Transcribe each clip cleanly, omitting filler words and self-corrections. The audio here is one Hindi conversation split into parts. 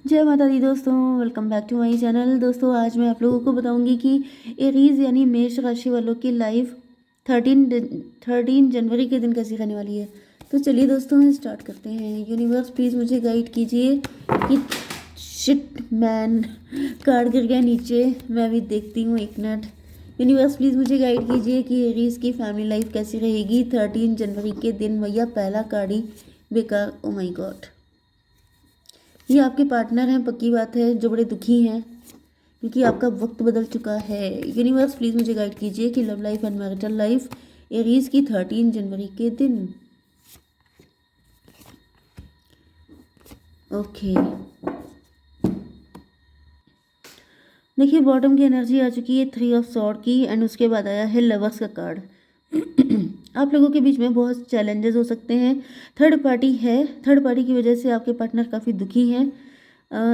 जय माता दी दोस्तों, welcome back to my channel. दोस्तों आज मैं आप लोगों को बताऊंगी कि एरीज यानी मेष राशि वालों की लाइफ 13 जनवरी के दिन कैसी रहने वाली है। तो चलिए दोस्तों स्टार्ट करते हैं। यूनिवर्स प्लीज़ मुझे गाइड कीजिए कि शिट मैन कार्ड गिर गया नीचे, मैं भी देखती हूँ एक मिनट। यूनिवर्स प्लीज़ मुझे गाइड कीजिए कि एरीज की फैमिली लाइफ कैसी रहेगी 13 जनवरी के दिन। भैया पहला कार्ड ही बेकार, ओ माई गॉड। ये आपके पार्टनर हैं, पक्की बात है, जो बड़े दुखी हैं क्योंकि आपका वक्त बदल चुका है। यूनिवर्स प्लीज़ मुझे गाइड कीजिए कि love life and marital life Aries की 13 जनवरी के दिन। ओके, देखिए बॉटम की एनर्जी आ चुकी है 3 ऑफ सॉर्ड की, एंड उसके बाद आया है लवर्स का कार्ड। आप लोगों के बीच में बहुत चैलेंजेस हो सकते हैं। थर्ड पार्टी है, थर्ड पार्टी की वजह से आपके पार्टनर काफ़ी दुखी हैं।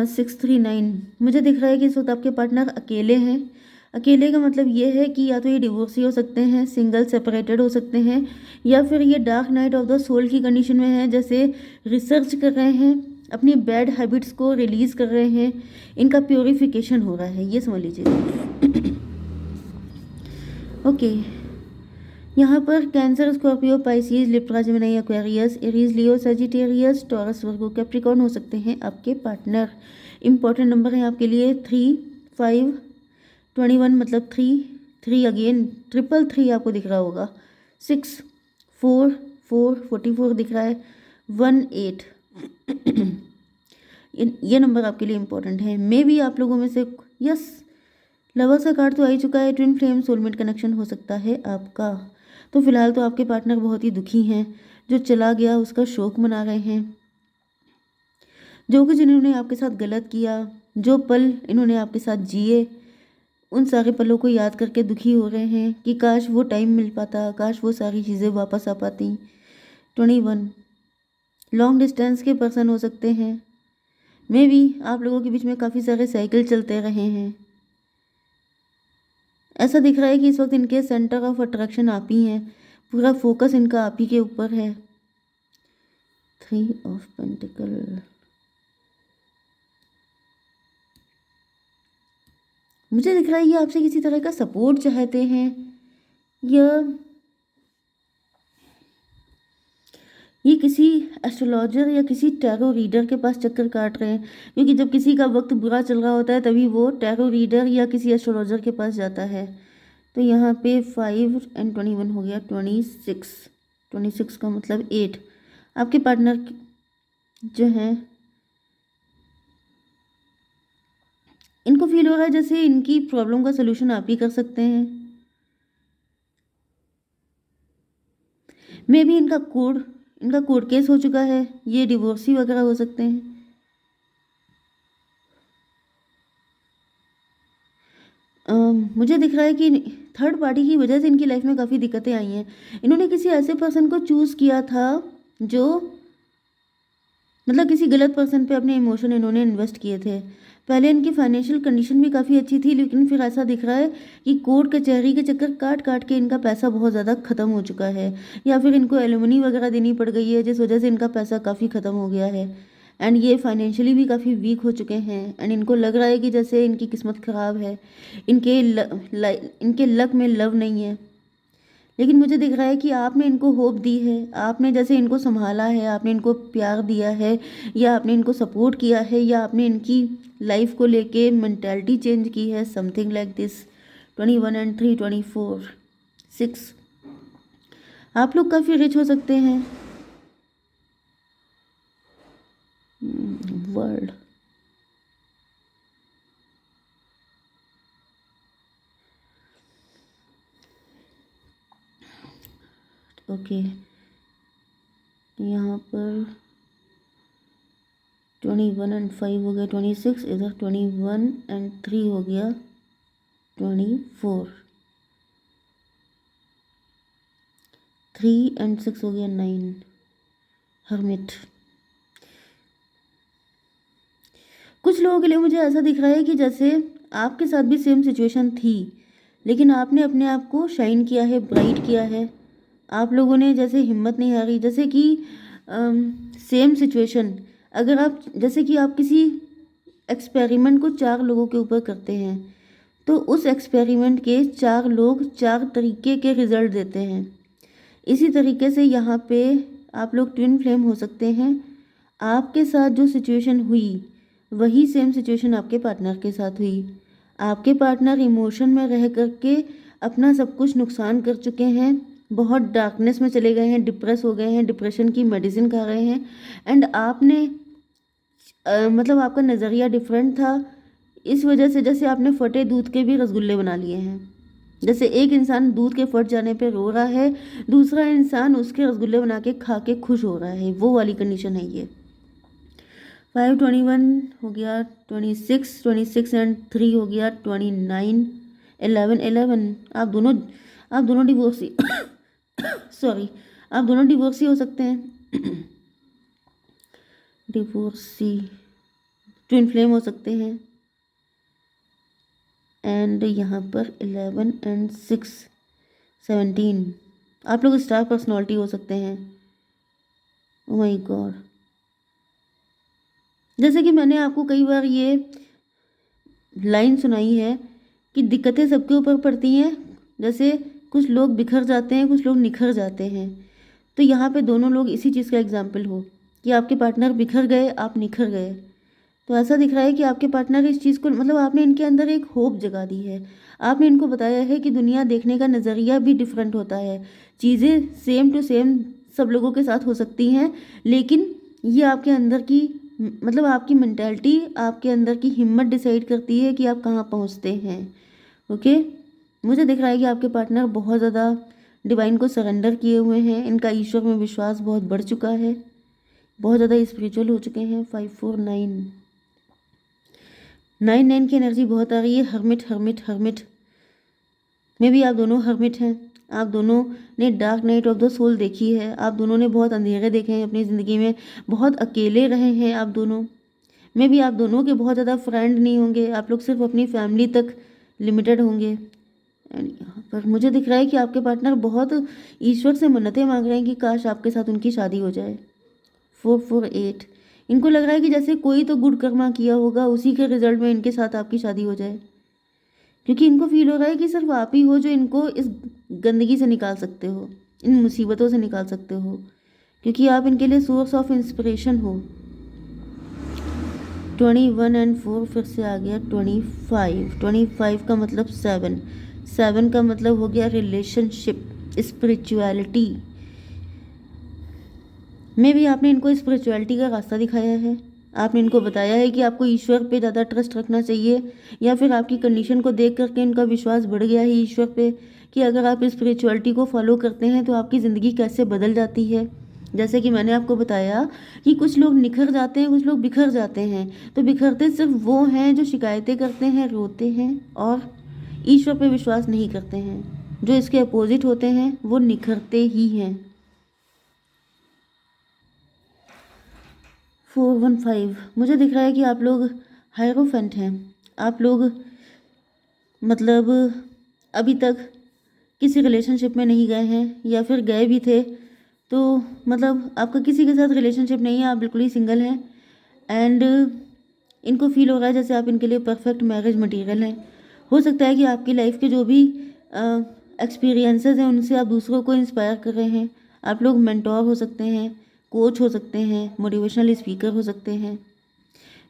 639 मुझे दिख रहा है कि इस वक्त आपके पार्टनर अकेले हैं। अकेले का मतलब ये है कि या तो ये डिवोर्सी हो सकते हैं, सिंगल सेपरेटेड हो सकते हैं, या फिर ये dark night of the soul की कंडीशन में है, जैसे रिसर्च कर रहे हैं, अपनी बैड हैबिट्स को रिलीज कर रहे हैं, इनका प्योरिफिकेशन हो रहा है, ये समझ लीजिए। ओके, यहाँ पर cancer, Scorpio, Pisces, Libra, Gemini, Aquarius, Aries, Leo, Sagittarius, Taurus, Virgo, Capricorn हो सकते हैं आपके पार्टनर। इंपॉर्टेंट नंबर है आपके लिए 3, 5, 21 मतलब 3, 3 अगेन, 333 आपको दिख रहा होगा, 6, 4, 4, 44 दिख रहा है, 1, 8। ये नंबर आपके लिए इंपॉर्टेंट है। मे भी आप लोगों में से यस, लवर्स का कार्ड तो आ ही चुका है, ट्विन फ्लेम सोलमेट कनेक्शन हो सकता है आपका। तो फिलहाल तो आपके पार्टनर बहुत ही दुखी हैं, जो चला गया उसका शोक मना रहे हैं। जो कुछ इन्होंने आपके साथ गलत किया, जो पल इन्होंने आपके साथ जिए, उन सारे पलों को याद करके दुखी हो रहे हैं कि काश वो टाइम मिल पाता, काश वो सारी चीज़ें वापस आ पाती। 21 लॉन्ग डिस्टेंस के पर्सन हो सकते हैं। मे बी आप लोगों के बीच में काफ़ी सारे साइकिल चलते रहे हैं। ऐसा दिख रहा है कि इस वक्त इनके सेंटर ऑफ अट्रैक्शन आप ही हैं, पूरा फोकस इनका आप ही के ऊपर है। 3 ऑफ पेंटिकल, मुझे दिख रहा है ये आपसे किसी तरह का सपोर्ट चाहते हैं, या ये किसी एस्ट्रोलॉजर या किसी टैरो रीडर के पास चक्कर काट रहे हैं, क्योंकि जब किसी का वक्त बुरा चल रहा होता है तभी वो टैरो रीडर या किसी एस्ट्रोलॉजर के पास जाता है। तो यहाँ पे 5 एंड 21 हो गया 26, 26 का मतलब 8। आपके पार्टनर जो हैं, इनको फील हो रहा है जैसे इनकी प्रॉब्लम का सोल्यूशन आप ही कर सकते हैं। मे भी इनका कोर्ट केस हो चुका है, ये डिवोर्सी वगैरह हो सकते हैं। मुझे दिख रहा है कि थर्ड पार्टी की वजह से इनकी लाइफ में काफ़ी दिक्कतें आई हैं। इन्होंने किसी ऐसे पर्सन को चूज़ किया था जो मतलब किसी गलत पर्सन पे अपने इमोशन इन्होंने इन्वेस्ट किए थे। पहले इनकी फाइनेंशियल कंडीशन भी काफ़ी अच्छी थी, लेकिन फिर ऐसा दिख रहा है कि कोर्ट कचहरी के चक्कर काट काट के इनका पैसा बहुत ज़्यादा ख़त्म हो चुका है, या फिर इनको एलिमनी वगैरह देनी पड़ गई है, जिस वजह से इनका पैसा काफ़ी ख़त्म हो गया है। एंड ये फाइनेंशियली भी काफ़ी वीक हो चुके हैं, एंड इनको लग रहा है कि जैसे इनकी किस्मत ख़राब है, इनके लक में लव नहीं है। लेकिन मुझे दिख रहा है कि आपने इनको होप दी है, आपने जैसे इनको संभाला है, आपने इनको प्यार दिया है, या आपने इनको सपोर्ट किया है, या आपने इनकी लाइफ को लेके मेंटालिटी चेंज की है, समथिंग लाइक दिस। 21 एंड 3, 24, 6। आप लोग काफ़ी रिच हो सकते हैं। वर्ल्ड, ओके, यहाँ पर 21 एंड 5 हो गया 26, इधर 21 एंड 3 हो गया 24, 3 एंड 6 हो गया 9, हर्मिट। कुछ लोगों के लिए मुझे ऐसा दिख रहा है कि जैसे आपके साथ भी सेम सिचुएशन थी, लेकिन आपने अपने आप को शाइन किया है, ब्राइट किया है। आप लोगों ने जैसे हिम्मत नहीं हारी, जैसे कि सेम सिचुएशन, अगर आप जैसे कि आप किसी एक्सपेरिमेंट को 4 लोगों के ऊपर करते हैं, तो उस एक्सपेरिमेंट के 4 लोग 4 तरीके के रिजल्ट देते हैं। इसी तरीके से यहाँ पे आप लोग ट्विन फ्लेम हो सकते हैं। आपके साथ जो सिचुएशन हुई वही सेम सिचुएशन आपके पार्टनर के साथ हुई। आपके पार्टनर इमोशन में रह करके अपना सब कुछ नुकसान कर चुके हैं, बहुत डार्कनेस में चले गए हैं, डिप्रेस हो गए हैं, डिप्रेशन की मेडिसिन खा रहे हैं। एंड आपने मतलब आपका नज़रिया डिफरेंट था, इस वजह से जैसे आपने फटे दूध के भी रसगुल्ले बना लिए हैं। जैसे एक इंसान दूध के फट जाने पे रो रहा है, दूसरा इंसान उसके रसगुल्ले बना के खा के खुश हो रहा है, वो वाली कंडीशन है ये। 5 21 हो गया, 26 एंड 3 हो गया 29, 11 आप दोनों डिवोर्सी सॉरी, आप दोनों डिवोर्सी हो सकते हैं डिवोर्सी, ट्विन फ्लेम हो सकते हैं। एंड यहाँ पर 11 एंड 6 17 आप लोग स्टार पर्सनालिटी हो सकते हैं। ओह माय गॉड, जैसे कि मैंने आपको कई बार ये लाइन सुनाई है कि दिक्कतें सबके ऊपर पड़ती हैं, जैसे कुछ लोग बिखर जाते हैं, कुछ लोग निखर जाते हैं। तो यहाँ पे दोनों लोग इसी चीज़ का एग्जाम्पल हो कि आपके पार्टनर बिखर गए, आप निखर गए। तो ऐसा दिख रहा है कि आपके पार्टनर इस चीज़ को, मतलब आपने इनके अंदर एक होप जगा दी है। आपने इनको बताया है कि दुनिया देखने का नज़रिया भी डिफरेंट होता है, चीज़ें सेम टू सेम सब लोगों के साथ हो सकती हैं, लेकिन ये आपके अंदर की, मतलब आपकी मेंटालिटी, आपके अंदर की हिम्मत डिसाइड करती है कि आप कहाँ पहुँचते हैं। ओके, मुझे दिख रहा है कि आपके पार्टनर बहुत ज़्यादा डिवाइन को सरेंडर किए हुए हैं, इनका ईश्वर में विश्वास बहुत बढ़ चुका है, बहुत ज़्यादा स्पिरिचुअल हो चुके हैं। 5 4 9 की एनर्जी बहुत आ रही है। हर्मिट में भी आप दोनों हर्मिट हैं। आप दोनों ने dark night of the soul देखी है, आप दोनों ने बहुत अंधेरे देखे हैं अपनी ज़िंदगी में, बहुत अकेले रहे हैं आप दोनों। में भी आप दोनों के बहुत ज़्यादा फ्रेंड नहीं होंगे, आप लोग सिर्फ अपनी फैमिली तक लिमिटेड होंगे। एंड यहाँ पर मुझे दिख रहा है कि आपके पार्टनर बहुत ईश्वर से मन्नतें मांग रहे हैं कि काश आपके साथ उनकी शादी हो जाए। 4 4 8 इनको लग रहा है कि जैसे कोई तो गुड कर्मा किया होगा, उसी के रिजल्ट में इनके साथ आपकी शादी हो जाए, क्योंकि इनको फील हो रहा है कि सिर्फ आप ही हो जो इनको इस गंदगी से निकाल सकते हो, इन मुसीबतों से निकाल सकते हो, क्योंकि आप इनके लिए सोर्स ऑफ इंस्पिरेशन हो। 21 एंड 4 फिर से आ गया 25 का मतलब 7 का मतलब हो गया रिलेशनशिप, स्पिरिचुअलिटी। में भी आपने इनको स्पिरिचुअलिटी का रास्ता दिखाया है, आपने इनको बताया है कि आपको ईश्वर पे ज़्यादा ट्रस्ट रखना चाहिए, या फिर आपकी कंडीशन को देख करके इनका विश्वास बढ़ गया है ईश्वर पे कि अगर आप स्पिरिचुअलिटी को फॉलो करते हैं तो आपकी ज़िंदगी कैसे बदल जाती है। जैसे कि मैंने आपको बताया कि कुछ लोग निखर जाते हैं, कुछ लोग बिखर जाते हैं, तो बिखरते सिर्फ वो हैं जो शिकायतें करते हैं, रोते हैं और ईश्वर पे विश्वास नहीं करते हैं। जो इसके अपोजिट होते हैं वो निखरते ही हैं। 415 मुझे दिख रहा है कि आप लोग हायरोफेंट हैं। आप लोग मतलब अभी तक किसी रिलेशनशिप में नहीं गए हैं, या फिर गए भी थे तो मतलब आपका किसी के साथ रिलेशनशिप नहीं है, आप बिल्कुल ही सिंगल हैं। एंड इनको फील हो रहा है जैसे आप इनके लिए परफेक्ट मैरिज मटेरियल हैं। हो सकता है कि आपकी लाइफ के जो भी एक्सपीरियंसेस हैं उनसे आप दूसरों को इंस्पायर कर रहे हैं। आप लोग मेंटोर हो सकते हैं, कोच हो सकते हैं, मोटिवेशनल स्पीकर हो सकते हैं,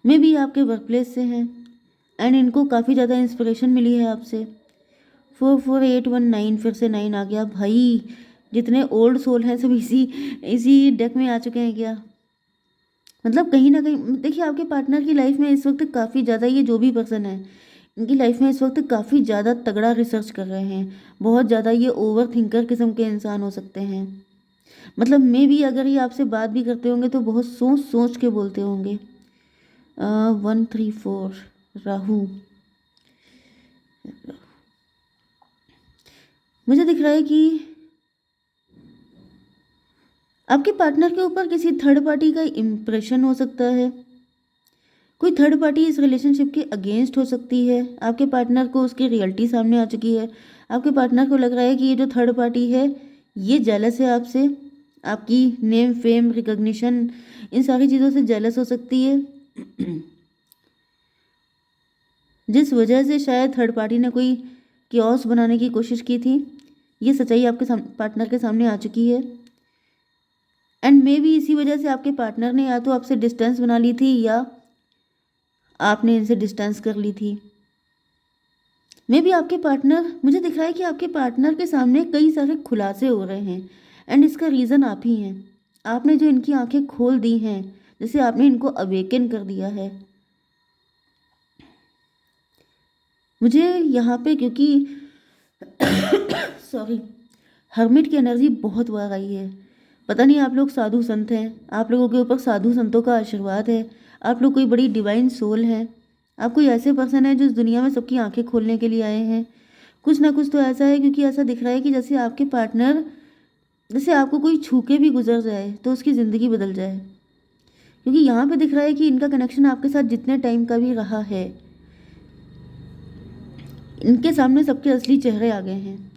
मे भी आपके वर्क प्लेस से हैं। एंड इनको काफ़ी ज़्यादा इंस्पिरेशन मिली है आपसे। 44819 फिर से 9 आ गया। भाई जितने ओल्ड सोल हैं सब इसी डेक में आ चुके हैं क्या? मतलब कहीं ना कहीं देखिए आपके पार्टनर की लाइफ में इस वक्त काफ़ी ज़्यादा, ये जो भी पर्सन है इनकी लाइफ में इस वक्त काफ़ी ज़्यादा तगड़ा रिसर्च कर रहे हैं, बहुत ज़्यादा ये ओवर थिंकर किस्म के इंसान हो सकते हैं। मतलब मे भी अगर ये आपसे बात भी करते होंगे तो बहुत सोच सोच के बोलते होंगे। 134 राहु, मुझे दिख रहा है कि आपके पार्टनर के ऊपर किसी थर्ड पार्टी का इम्प्रेशन हो सकता है। कोई थर्ड पार्टी इस रिलेशनशिप के अगेंस्ट हो सकती है। आपके पार्टनर को उसकी रियलिटी सामने आ चुकी है। आपके पार्टनर को लग रहा है कि ये जो थर्ड पार्टी है ये जेलस है आपसे, आपकी नेम फेम रिकॉग्निशन इन सारी चीज़ों से जेलस हो सकती है। जिस वजह से शायद थर्ड पार्टी ने कोई क्योस बनाने की कोशिश की थी, ये सच्चाई आपके पार्टनर के सामने आ चुकी है। एंड मे बी इसी वजह से आपके पार्टनर ने या तो आपसे डिस्टेंस बना ली थी या आपने इनसे डिस्टेंस कर ली थी। मे बी आपके पार्टनर, मुझे दिख रहा है कि आपके पार्टनर के सामने कई सारे खुलासे हो रहे हैं एंड इसका रीज़न आप ही हैं। आपने जो इनकी आंखें खोल दी हैं, जैसे आपने इनको अवेकन कर दिया है। मुझे यहाँ पे क्योंकि सॉरी, हर्मिट की एनर्जी बहुत बार आई है। पता नहीं आप लोग साधु संत हैं, आप लोगों के ऊपर साधु संतों का आशीर्वाद है, आप लोग कोई बड़ी डिवाइन सोल है, आप कोई ऐसे पर्सन है जो इस दुनिया में सबकी आंखें खोलने के लिए आए हैं। कुछ ना कुछ तो ऐसा है, क्योंकि ऐसा दिख रहा है कि जैसे आपके पार्टनर, जैसे आपको कोई छू के भी गुजर जाए तो उसकी ज़िंदगी बदल जाए। क्योंकि यहाँ पे दिख रहा है कि इनका कनेक्शन आपके साथ जितने टाइम का भी रहा है, इनके सामने सबके असली चेहरे आ गए हैं।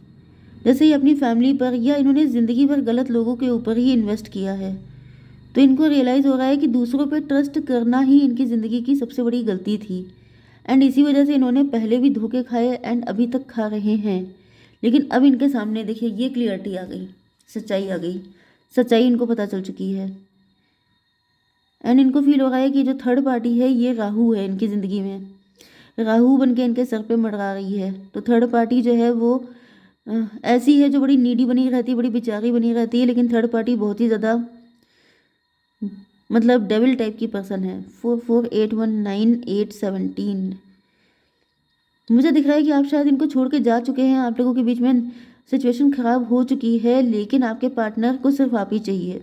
जैसे ही अपनी फैमिली पर या इन्होंने ज़िंदगी भर गलत लोगों के ऊपर ही इन्वेस्ट किया है, तो इनको रियलाइज़ हो रहा है कि दूसरों पे ट्रस्ट करना ही इनकी ज़िंदगी की सबसे बड़ी गलती थी। एंड इसी वजह से इन्होंने पहले भी धोखे खाए एंड अभी तक खा रहे हैं। लेकिन अब इनके सामने देखिए ये क्लियरिटी आ गई, सच्चाई आ गई, सच्चाई इनको पता चल चुकी है। एंड इनको फील हो रहा है कि जो थर्ड पार्टी है ये राहु है इनकी ज़िंदगी में, राहु बन के इनके सर पे मंडरा रही है। तो थर्ड पार्टी जो है वो ऐसी है जो बड़ी नीडी बनी रहती है, बड़ी बेचारी बनी रहती है, लेकिन थर्ड पार्टी बहुत ही ज़्यादा मतलब डेविल टाइप की पर्सन है। 44819817। मुझे दिख रहा है कि आप शायद इनको छोड़ के जा चुके हैं, आप लोगों के बीच में सिचुएशन ख़राब हो चुकी है, लेकिन आपके पार्टनर को सिर्फ आप ही चाहिए।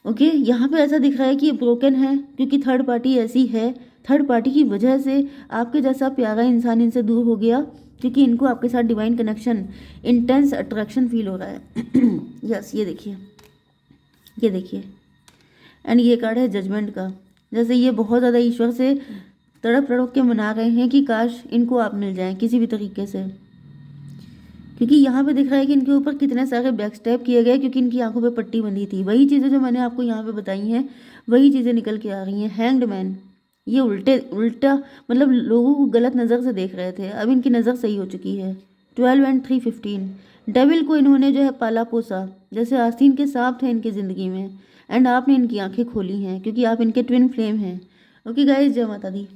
ओके, यहाँ पे ऐसा दिख रहा है कि ये ब्रोकन है, क्योंकि थर्ड पार्टी ऐसी है, थर्ड पार्टी की वजह से आपके जैसा प्यारा इंसान इनसे दूर हो गया, क्योंकि इनको आपके साथ divine connection, intense attraction feel हो रहा है। यस, ये देखिए, ये देखिए। एंड ये कार्ड है जजमेंट का। जैसे ये बहुत ज़्यादा ईश्वर से तड़प तड़प के मना रहे हैं कि काश इनको आप मिल जाएं किसी भी तरीके से, क्योंकि यहाँ पे दिख रहा है कि इनके ऊपर कितने सारे बैक स्टेप किए गए, क्योंकि इनकी आंखों पे पट्टी बंधी थी। वही चीज़ें जो मैंने आपको यहाँ पे बताई हैं, वही चीज़ें निकल के आ रही हैं। हैंग्ड मैन, ये उल्टा मतलब लोगों को गलत नज़र से देख रहे थे, अब इनकी नज़र सही हो चुकी है। 12 एंड 315, डेविल को इन्होंने जो है पाला पोसा, जैसे आस्तीन के सांप थे इनकी ज़िंदगी में, एंड आपने इनकी आंखें खोली हैं, क्योंकि आप इनके ट्विन फ्लेम हैं। ओके गाइस, जय माता दी।